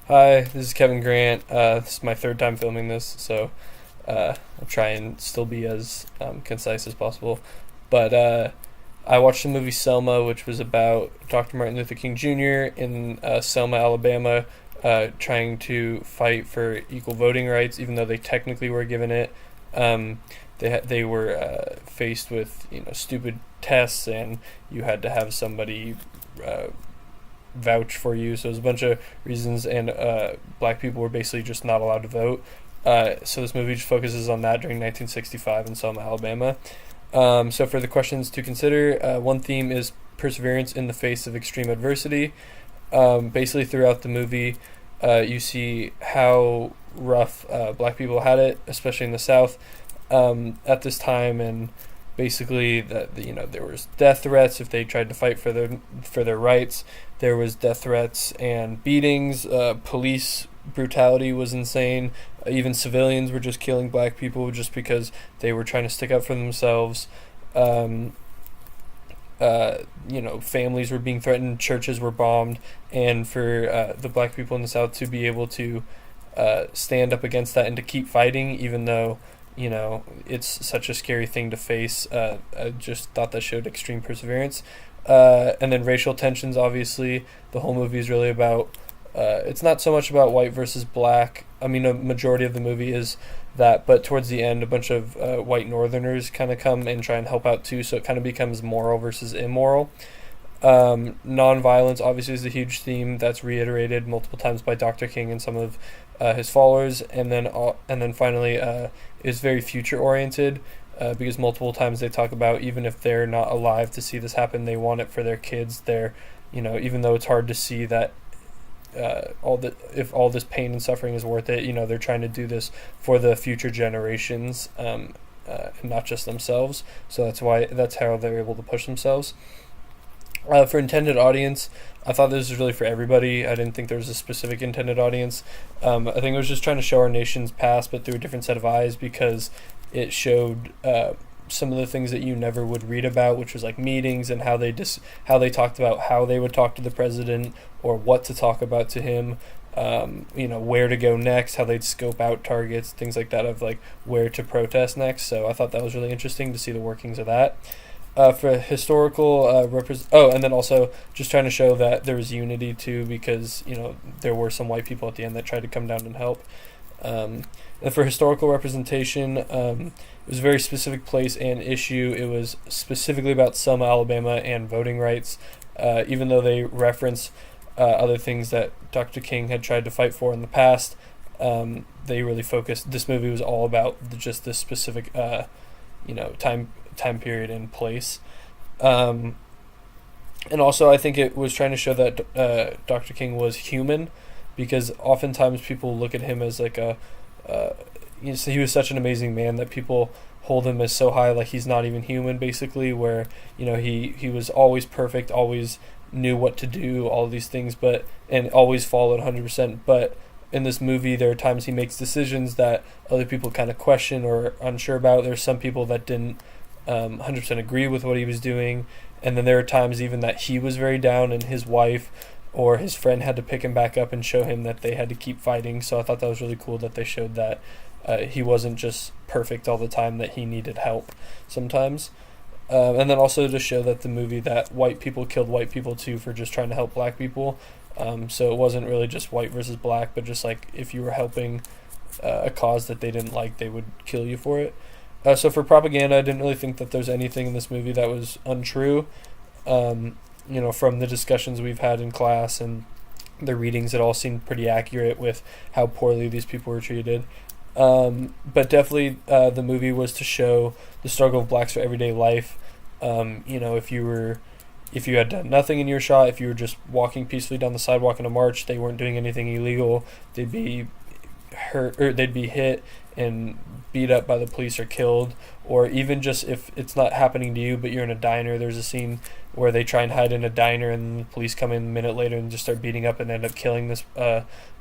Hi, this is Kevin Grant. This is my third time filming this, so I'll try and still be as concise as possible. But I watched the movie Selma, which was about Dr. Martin Luther King Jr. in Selma, Alabama, trying to fight for equal voting rights, even though they technically were given it. Um, they were faced with stupid tests, and you had to have somebody uh, vouch for you. So there's a bunch of reasons, and black people were basically just not allowed to vote. So this movie just focuses on that during 1965 in Selma, Alabama. So for the questions to consider, one theme is perseverance in the face of extreme adversity. Basically, throughout the movie, you see how rough black people had it, especially in the South at this time, and basically that there was death threats if they tried to fight for their rights. There was death threats and beatings. Police brutality was insane. Even civilians were just killing black people just because they were trying to stick up for themselves. Um, Families were being threatened, churches were bombed, and for the black people in the South to be able to stand up against that and to keep fighting, even though it's such a scary thing to face. I just thought that showed extreme perseverance. And then racial tensions, obviously, the whole movie is really about. It's not so much about white versus black. I mean, a majority of the movie is that, but towards the end, a bunch of white Northerners kind of come and try and help out too. So it kind of becomes moral versus immoral. Nonviolence obviously is a huge theme that's reiterated multiple times by Dr. King and some of his followers, and then finally is very future oriented because multiple times they talk about even if they're not alive to see this happen, they want it for their kids. They're even though it's hard to see that if all this pain and suffering is worth it, they're trying to do this for the future generations, and not just themselves. So that's how they're able to push themselves. For intended audience, I thought this was really for everybody. I didn't think there was a specific intended audience. I think it was just trying to show our nation's past, but through a different set of eyes, because it showed some of the things that you never would read about, which was like meetings and how they talked about how they would talk to the president or what to talk about to him. Where to go next, how they'd scope out targets, things like that, of like where to protest next. So I thought that was really interesting to see the workings of that. For historical and then also just trying to show that there was unity too, because there were some white people at the end that tried to come down and help. And for historical representation, it was a very specific place and issue. It was specifically about Selma, Alabama, and voting rights. Even though they reference other things that Dr. King had tried to fight for in the past, they really focused. This movie was all about just this specific, time period and place. And also, I think it was trying to show that Dr. King was human, because oftentimes people look at him as like he was such an amazing man that people hold him as so high, like he's not even human, basically, where he was always perfect, always knew what to do, all of these things, and always followed 100%. But in this movie, there are times he makes decisions that other people kind of question or are unsure about. There's some people that didn't 100% agree with what he was doing, and then there are times even that he was very down, and his wife or his friend had to pick him back up and show him that they had to keep fighting. So I thought that was really cool that they showed that he wasn't just perfect all the time, that he needed help sometimes. And then also to show that the movie, that white people killed white people too for just trying to help black people. So it wasn't really just white versus black, but just like if you were helping a cause that they didn't like, they would kill you for it. So for propaganda, I didn't really think that there's anything in this movie that was untrue. From the discussions we've had in class and the readings, it all seemed pretty accurate with how poorly these people were treated. But definitely the movie was to show the struggle of blacks for everyday life. If you had done nothing in your shot, if you were just walking peacefully down the sidewalk in a march, they weren't doing anything illegal, they'd be hurt, or they'd be hit and beat up by the police or killed. Or even just if it's not happening to you but you're in a diner, there's a scene where they try and hide in a diner and the police come in a minute later and just start beating up and end up killing this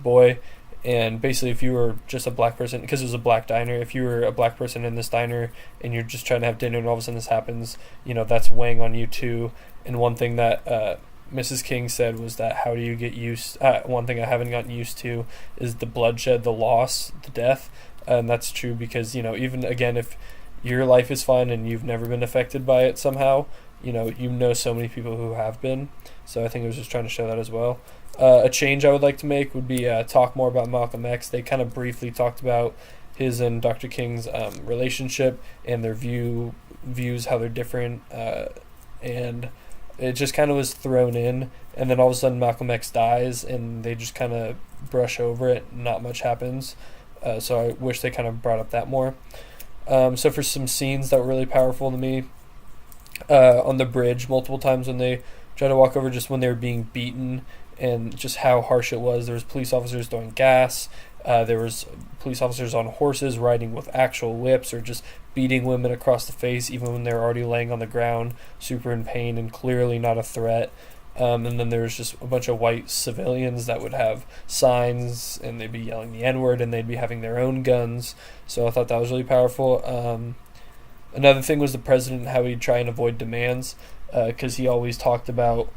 boy. And basically, if you were just a black person, because it was a black diner, if you were a black person in this diner and you're just trying to have dinner and all of a sudden this happens, that's weighing on you too. And one thing that Mrs. King said was that how do you get used? One thing I haven't gotten used to is the bloodshed, the loss, the death, and that's true because even again if your life is fine and you've never been affected by it somehow, you know so many people who have been. So I think it was just trying to show that as well. A change I would like to make would be talk more about Malcolm X. They kind of briefly talked about his and Dr. King's relationship and their views, how they're different, and it just kind of was thrown in. And then all of a sudden Malcolm X dies, and they just kind of brush over it. Not much happens. So I wish they kind of brought up that more. So for some scenes that were really powerful to me, on the bridge multiple times when they tried to walk over, just when they were being beaten and just how harsh it was. There was police officers throwing gas. There was police officers on horses riding with actual whips or just beating women across the face even when they're already laying on the ground, super in pain and clearly not a threat. And then there was just a bunch of white civilians that would have signs and they'd be yelling the N-word and they'd be having their own guns. So I thought that was really powerful. Another thing was the president, how he'd try and avoid demands, because he always talked about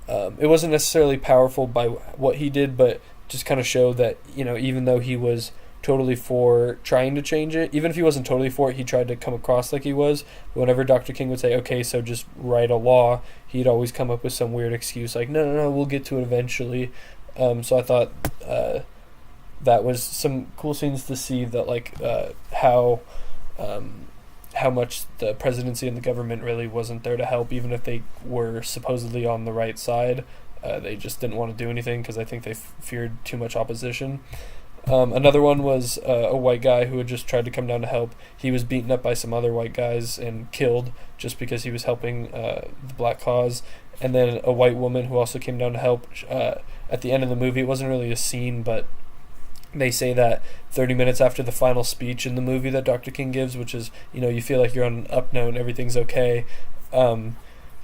it wasn't necessarily powerful by what he did, but just kind of showed that, even though he was totally for trying to change it, even if he wasn't totally for it, he tried to come across like he was. But whenever Dr. King would say, okay, so just write a law, he'd always come up with some weird excuse like, no, we'll get to it eventually. So I thought that was some cool scenes to see that, like, how much the presidency and the government really wasn't there to help, even if they were supposedly on the right side. They just didn't want to do anything because I think they feared too much opposition. Another one was a white guy who had just tried to come down to help. He was beaten up by some other white guys and killed just because he was helping the black cause. And then a white woman who also came down to help. At the end of the movie, it wasn't really a scene, but they say that 30 minutes after the final speech in the movie that Dr. King gives, which is, you feel like you're on an up note and everything's okay,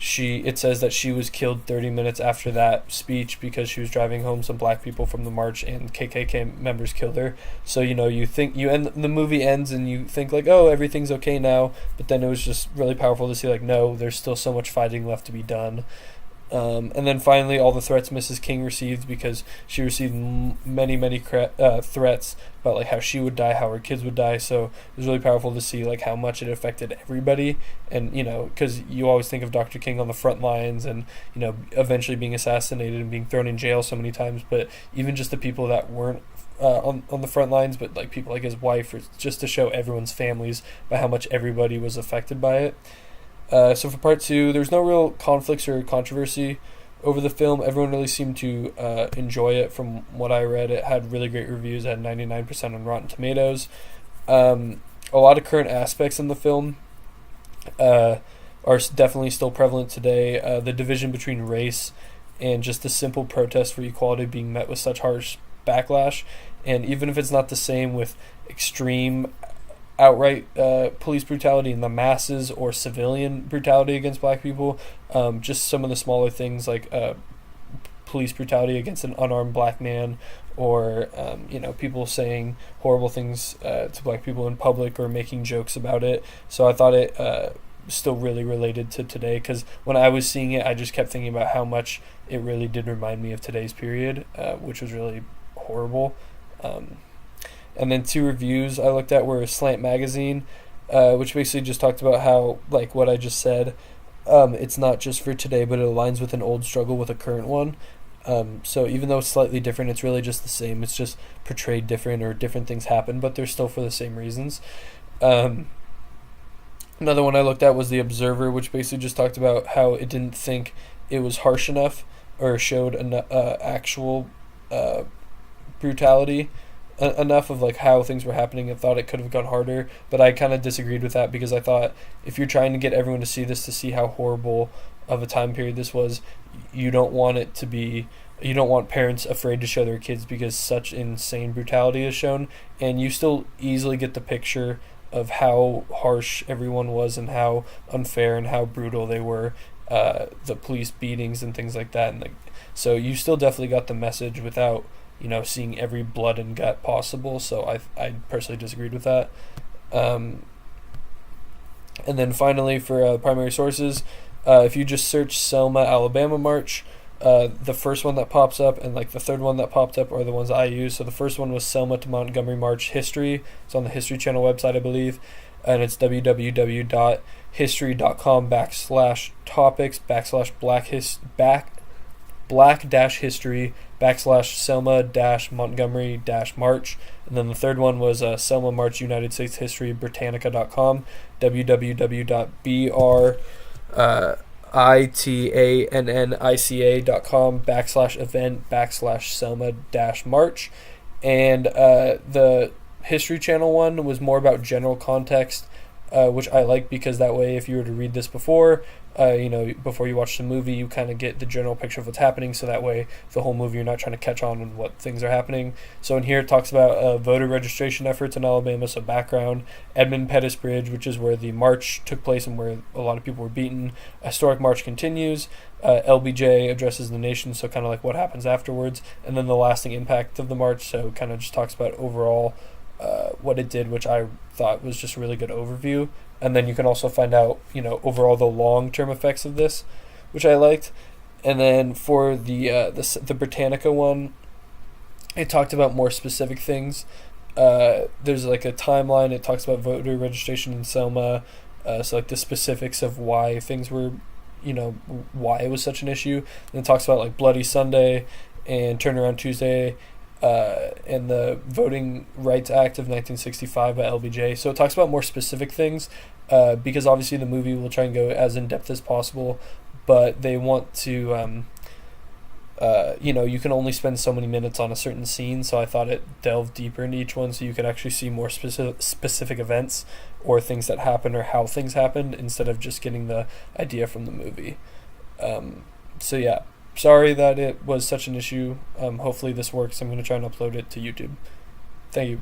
it says that she was killed 30 minutes after that speech because she was driving home some black people from the march and KKK members killed her. So, you think the movie ends and you think like, oh, everything's okay now, but then it was just really powerful to see like, no, there's still so much fighting left to be done. And then finally, all the threats Mrs. King received, because she received many threats about like how she would die, how her kids would die. So it was really powerful to see like how much it affected everybody. And because you always think of Dr. King on the front lines, and eventually being assassinated and being thrown in jail so many times. But even just the people that weren't on the front lines, but like people like his wife, or just to show everyone's families by how much everybody was affected by it. So for part two, there's no real conflicts or controversy over the film. Everyone really seemed to enjoy it. From what I read, it had really great reviews. It had 99% on Rotten Tomatoes. A lot of current aspects in the film are definitely still prevalent today. The division between race and just the simple protest for equality being met with such harsh backlash. And even if it's not the same with extreme outright police brutality in the masses or civilian brutality against black people, just some of the smaller things like police brutality against an unarmed black man, or people saying horrible things to black people in public or making jokes about it. So I thought it still really related to today, because when I was seeing it, I just kept thinking about how much it really did remind me of today's period, which was really horrible. And then two reviews I looked at were Slant Magazine, which basically just talked about how, like what I just said, it's not just for today, but it aligns with an old struggle with a current one. So even though it's slightly different, it's really just the same. It's just portrayed different, or different things happen, but they're still for the same reasons. Another one I looked at was The Observer, which basically just talked about how it didn't think it was harsh enough or showed actual brutality enough of like how things were happening, and thought it could have gone harder. But I kind of disagreed with that, because I thought if you're trying to get everyone to see this, to see how horrible of a time period this was, you don't want parents afraid to show their kids because such insane brutality is shown, and you still easily get the picture of how harsh everyone was and how unfair and how brutal they were, the police beatings and things like that. And so you still definitely got the message without seeing every blood and gut possible. So I personally disagreed with that. And then finally, for primary sources, if you just search Selma, Alabama March, The first one that pops up and like the third one that popped up are the ones that I use. So the first one was Selma to Montgomery March History. It's on the History Channel website, I believe, and it's www.history.com/topics/black-history/Selma-Montgomery-March. And then the third one was Selma March United States History Britannica.com, www.britannica.com/event/Selma-March. And the History Channel one was more about general context, which I like because that way, if you were to read this before, before you watch the movie, you kind of get the general picture of what's happening. So that way, the whole movie, you're not trying to catch on what things are happening. So in here, it talks about voter registration efforts in Alabama. So background, Edmund Pettus Bridge, which is where the march took place and where a lot of people were beaten. A historic march continues. LBJ addresses the nation, so kind of like what happens afterwards. And then the lasting impact of the march, so kind of just talks about overall what it did, which I thought was just a really good overview. And then you can also find out, overall the long-term effects of this, which I liked. And then for the Britannica one, it talked about more specific things. There's like a timeline. It talks about voter registration in Selma, so like the specifics of why things were, why it was such an issue. And it talks about like Bloody Sunday and Turnaround Tuesday, and the Voting Rights Act of 1965 by LBJ. So it talks about more specific things, because obviously the movie will try and go as in-depth as possible, but they want to, you can only spend so many minutes on a certain scene, so I thought it delved deeper into each one so you could actually see more specific events or things that happened or how things happened instead of just getting the idea from the movie. So yeah. Sorry that it was such an issue. Hopefully this works. I'm going to try and upload it to YouTube. Thank you.